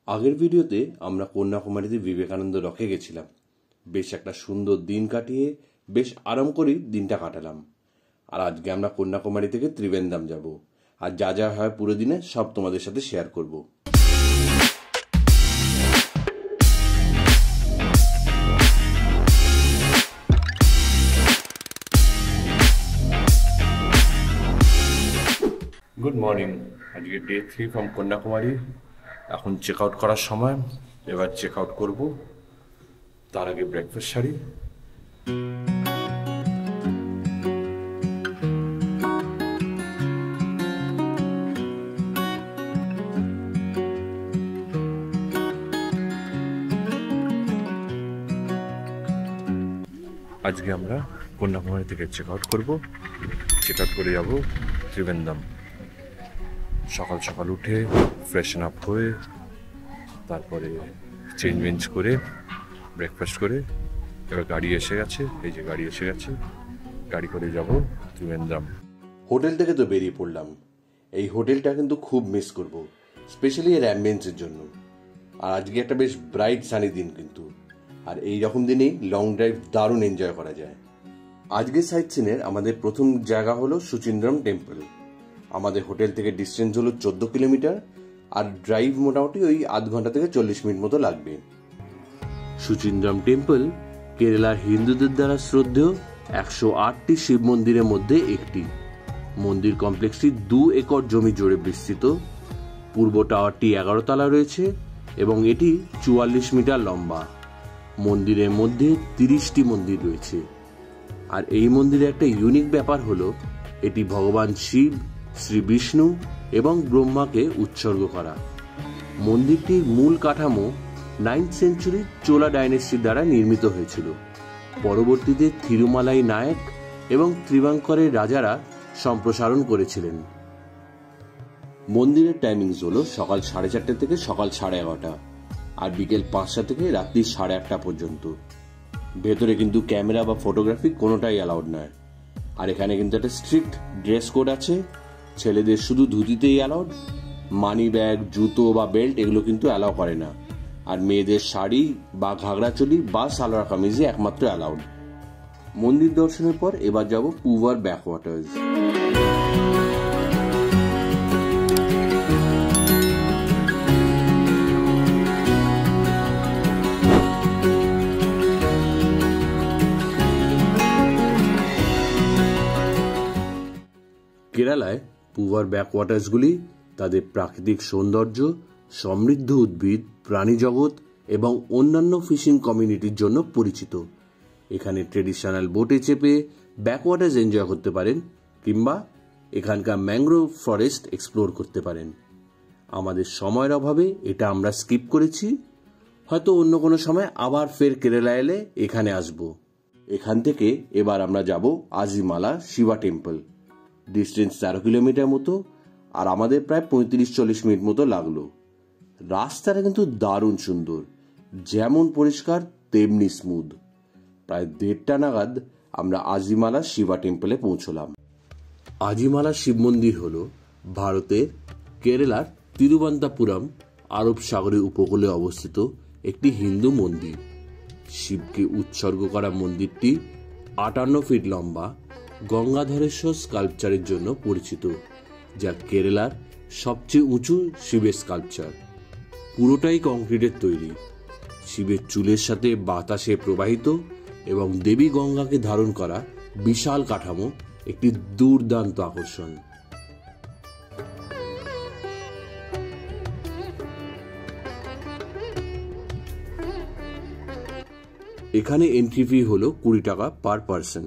আগের ভিডিওতে আমরা কন্যাকুমারীতে বিবেকানন্দ রকে গেছিলাম। বেশ একটা সুন্দর দিন কাটিয়ে বেশ আরাম করেই দিনটা কাটালাম। আর আজকে আমরা কন্যাকুমারী থেকে ত্রিবেন্দ্রম যাব, আর যা যা হয় পুরো দিনে সব তোমাদের সাথে শেয়ার করব। Good morning. আজকে ডে 3 ফ্রম কন্যাকুমারী। এখন চেক আউট করার সময়, এবার চেক আউট করবো। তার আগে ব্রেকফাস্ট সারি। আজকে আমরা কন্যাকুমারী থেকে চেক আউট করবো। চেক আউট করে যাবো ত্রিবেন্দ্রম। সকাল সকাল উঠে ফ্রেশন আপ হয়ে তারপরে চেঞ্জ করে ব্রেকফাস্ট করে এবার গাড়ি এসে গেছে। এই যে গাড়ি এসে গেছে, গাড়ি করে যাব ত্রিবেন্দ্রম। হোটেল থেকে তো বেরিয়ে পড়লাম। এই হোটেলটা কিন্তু খুব মিস করব, স্পেশালি এর অ্যাম্বিয়েন্সের জন্য। আর আজকে একটা বেশ ব্রাইট সানি দিন কিন্তু, আর এই রকম দিনেই লং ড্রাইভ দারুণ এনজয় করা যায়। আজকের সাইট সিনের আমাদের প্রথম জায়গা হলো সুচিন্দ্রম টেম্পল। আমাদের হোটেল থেকে ডিস্টেন্স হলো 14 কিলোমিটার, আর ড্রাইভ মোটামুটি ওই আধ ঘন্টা থেকে 40 মিনিট মতো লাগবে। সুচিন্দ্রম টেম্পল কেরালার হিন্দুদের দ্বারা শ্রদ্ধেয় 108টি শিব মন্দিরের মধ্যে একটি। মন্দির কমপ্লেক্সটি 2 একর জমি জুড়ে বিস্তৃত। পূর্ব টাওয়ারটি 11 তলা রয়েছে এবং এটি 44 মিটার লম্বা। মন্দিরের মধ্যে 30টি মন্দির রয়েছে। আর এই মন্দিরে একটা ইউনিক ব্যাপার হলো এটি ভগবান শিব, শ্রী বিষ্ণু এবং ব্রহ্মাকে উৎসর্গ করা। মন্দিরটির মূল কাঠামো 9th সেঞ্চুরি চোলা ডাইনেস্টির দ্বারা নির্মিত হয়েছিল। পরবর্তীতে থিরুমালাই নায়ক এবং ত্রিবাঙ্করের রাজারা সম্প্রসারণ করেছিলেন। মন্দিরের টাইমিংস হলো সকাল 4:30 থেকে সকাল 11:30, আর বিকেল 5টা থেকে রাত্রি 8:30 পর্যন্ত। ভেতরে কিন্তু ক্যামেরা বা ফটোগ্রাফি কোনোটাই অ্যালাউড নয়। আর এখানে কিন্তু একটা স্ট্রিক্ট ড্রেস কোড আছে। ছেলেদের শুধু ধুতিতেই অ্যালাউড, মানি ব্যাগ, জুতো বা বেল্ট এগুলো কিন্তু অ্যালাউ করে না। আর মেয়েদের শাড়ি বা ঘাগরা চোলি বা সালোয়ার কামিজে একমাত্র অ্যালাউড। মন্দির দর্শনের পর এবার যাব পুভার ব্যাকওয়াটার্স। কেরালায় পুভার ব্যাকওয়াটার্সগুলি তাদের প্রাকৃতিক সৌন্দর্য, সমৃদ্ধ উদ্ভিদ, প্রাণী জগৎ এবং অন্যান্য ফিশিং কমিউনিটির জন্য পরিচিত। এখানে ট্রেডিশনাল বোটে চেপে ব্যাকওয়াটার্স এনজয় করতে পারেন, কিংবা এখানকার ম্যানগ্রোভ ফরেস্ট এক্সপ্লোর করতে পারেন। আমাদের সময়ের অভাবে এটা আমরা স্কিপ করেছি। হয়তো অন্য কোনো সময় আবার ফের কেরালা এলে এখানে আসব। এখান থেকে এবার আমরা যাব আজিমালা শিবা টেম্পল। ডিস্টেন্স 13 কিলোমিটার মতো, আর আমাদের প্রায় 35-40 মিনিট মতো লাগলো। রাস্তাটা কিন্তু দারুণ সুন্দর, যেমন পরিষ্কার তেমনি স্মুথ। প্রায় 1:30 নাগাদ আমরা আজিমালা শিবা টেম্পলে পৌঁছলাম। আজিমালা শিব মন্দির হল ভারতের কেরালার তিরুবনন্তপুরম আরব সাগরের উপকূলে অবস্থিত একটি হিন্দু মন্দির। শিবকে উৎসর্গ করা মন্দিরটি 58 ফিট লম্বা গঙ্গাধরেশ্বর স্কাল্পচারের জন্য পরিচিত, যা কেরালার সবচেয়ে উঁচু শিবের স্কাল্পচার। পুরোটাই কংক্রিটের তৈরি। শিবের চুলের সাথে বাতাসে প্রবাহিত এবং দেবী গঙ্গাকে ধারণ করা বিশাল কাঠামো একটি দুর্দান্ত আকর্ষণ। এখানে এন্ট্রি ফি হলো 20 টাকা পার পার্সন।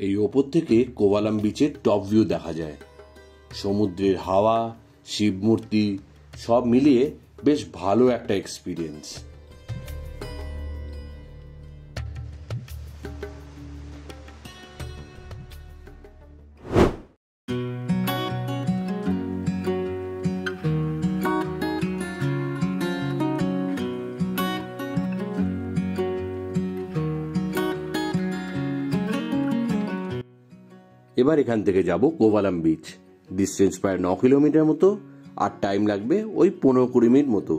এই ওপর থেকে কোভালাম বিচের টপ ভিউ দেখা যায়। সমুদ্রের হাওয়া, শিব মূর্তি সব মিলিয়ে বেশ ভালো একটা এক্সপিরিয়েন্স। এবার এখান থেকে যাব কোভালাম বিচ। ডিস্টেন্স প্রায় 9 কিলোমিটার মতো, আর টাইম লাগবে ওই 15-20 মিনিট মতো।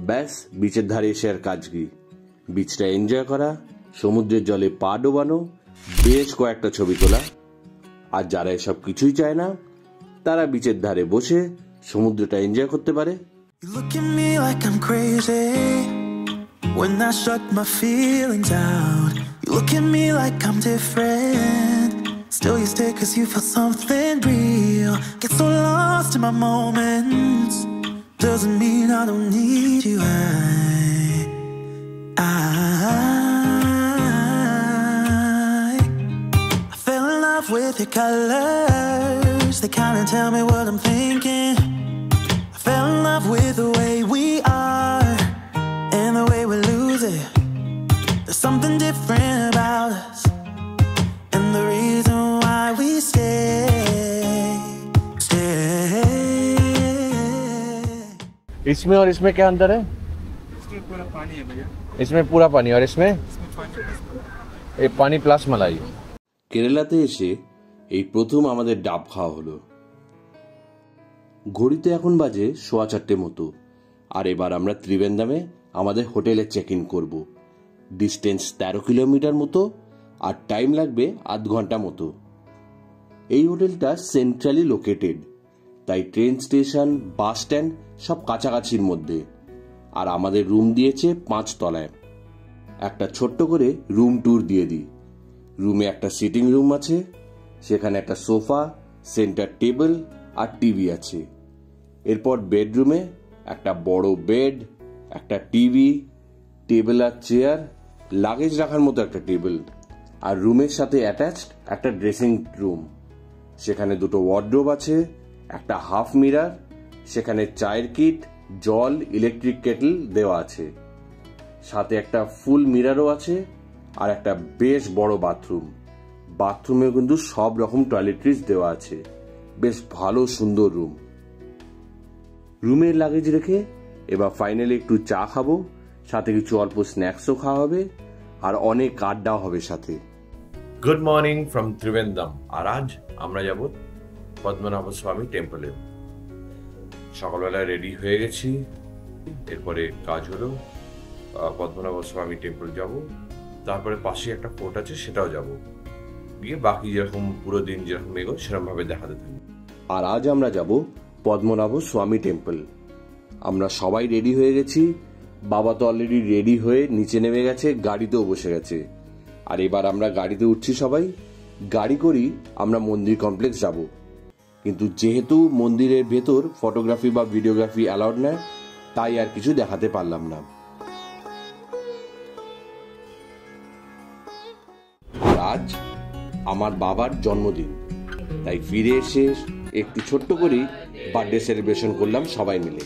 ব্যাস, বিচের ধারে এসে আর কাজ কি, বিচটা এনজয় করা, সমুদ্রের জলে পা ডোবানো, বেশ কয়েকটা ছবি তোলা। আর যারা এসব কিছুই চায় না, তারা বিচের ধারে বসে সমুদ্রটা এনজয় করতে পারে। You look at me like I'm crazy when I shut my feelings out. You look at me like I'm different, still you stay cause you feel something real. Get so lost in my moments, doesn't mean I don't need you. I fell in love with your colors, they kinda tell me what I'm thinking. I fell in love with the way we are and the way we lose it. There's something different about us and the reason why we stay. इसमें और इसमें क्या अंतर है? इसमें पूरा पानी है भैया, इसमें पूरा पानी और इसमें ये पानी प्लस मलाई। কেরালাতে এসে এই প্রথম আমাদের ডাব খাওয়া হলো। ঘড়িতে এখন বাজে 4:15 মতো, আর এবার আমরা ত্রিবেন্দ্রমে আমাদের হোটেলে চেক ইন করব। ডিস্টেন্স 13 কিলোমিটার মতো, আর টাইম লাগবে আধ ঘন্টা মতো। এই হোটেলটা সেন্ট্রালি লোকেটেড, তাই ট্রেন স্টেশন, বাস স্ট্যান্ড সব কাছাকাছির মধ্যে। আর আমাদের রুম দিয়েছে 5 তলায়। একটা ছোট্ট করে রুম ট্যুর দিয়ে দিই। রুমে একটা সিটিং রুম আছে, সেখানে একটা সোফা, সেন্টার টেবিল আর টিভি আছে। এরপর বেডরুমে একটা বড় বেড, একটা টিভি, টেবিল আর চেয়ার, লাগেজ রাখার মতো একটা টেবিল, আর রুমের সাথে অ্যাটাচড একটা ড্রেসিং রুম। সেখানে 2টো ওয়ার্ডরোব আছে, একটা হাফ মিরার, সেখানে চায়ের কিট, জল, ইলেকট্রিক কেটল দেওয়া আছে। সাথে একটা ফুল মিরারও আছে, আর একটা বেশ বড় বাথরুম। বাথরুমে কিন্তু সব রকম টয়লেট্রিজ দেওয়া আছে। বেশ ভালো সুন্দর রুম। রুমের লাগেজ রেখে এবার ফাইনালি একটু চা খাবো, সাথে কিছু অল্প স্ন্যাক্সও খাওয়া হবে, আর অনেক আড্ডাও হবে সাথে। Good morning from Trivandrum. আর আজ আমরা যাব পদ্মনাভ স্বামী টেম্পলে। সকালবেলায় রেডি হয়ে গেছি, এরপরে কাজ হলো পদ্মনাভ স্বামী টেম্পল যাব, তারপরে পাশে একটা ফোর্ট আছে সেটাও যাব, গিয়ে বাকি যেরকম পুরো দিন যেরকম এগো সেরকম ভাবে দেখাতে থাকি। আর আজ আমরা যাব পদ্মনাভ স্বামী টেম্পল। আমরা সবাই রেডি হয়ে গেছি। বাবা তো অলরেডি রেডি হয়ে নিচে নেমে গেছে, গাড়িতেও বসে গেছে। আর এবার আমরা গাড়িতে উঠছি সবাই। গাড়ি করি আমরা মন্দির কমপ্লেক্স যাব, কিন্তু যেহেতু মন্দিরের ভেতর ফটোগ্রাফি বা ভিডিওগ্রাফি অ্যালাউড নয়, তাই আর কিছু দেখাতে পারলাম না। আর আজ আমার বাবার জন্মদিন, তাই ফিরে এসে একটু ছোট্ট করেই বার্থডে সেলিব্রেশন করলাম সবাই মিলে।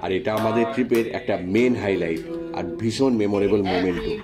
আর এটা আমাদের ট্রিপের একটা মেন হাইলাইট আর ভীষণ মেমোরেবল মোমেন্টও।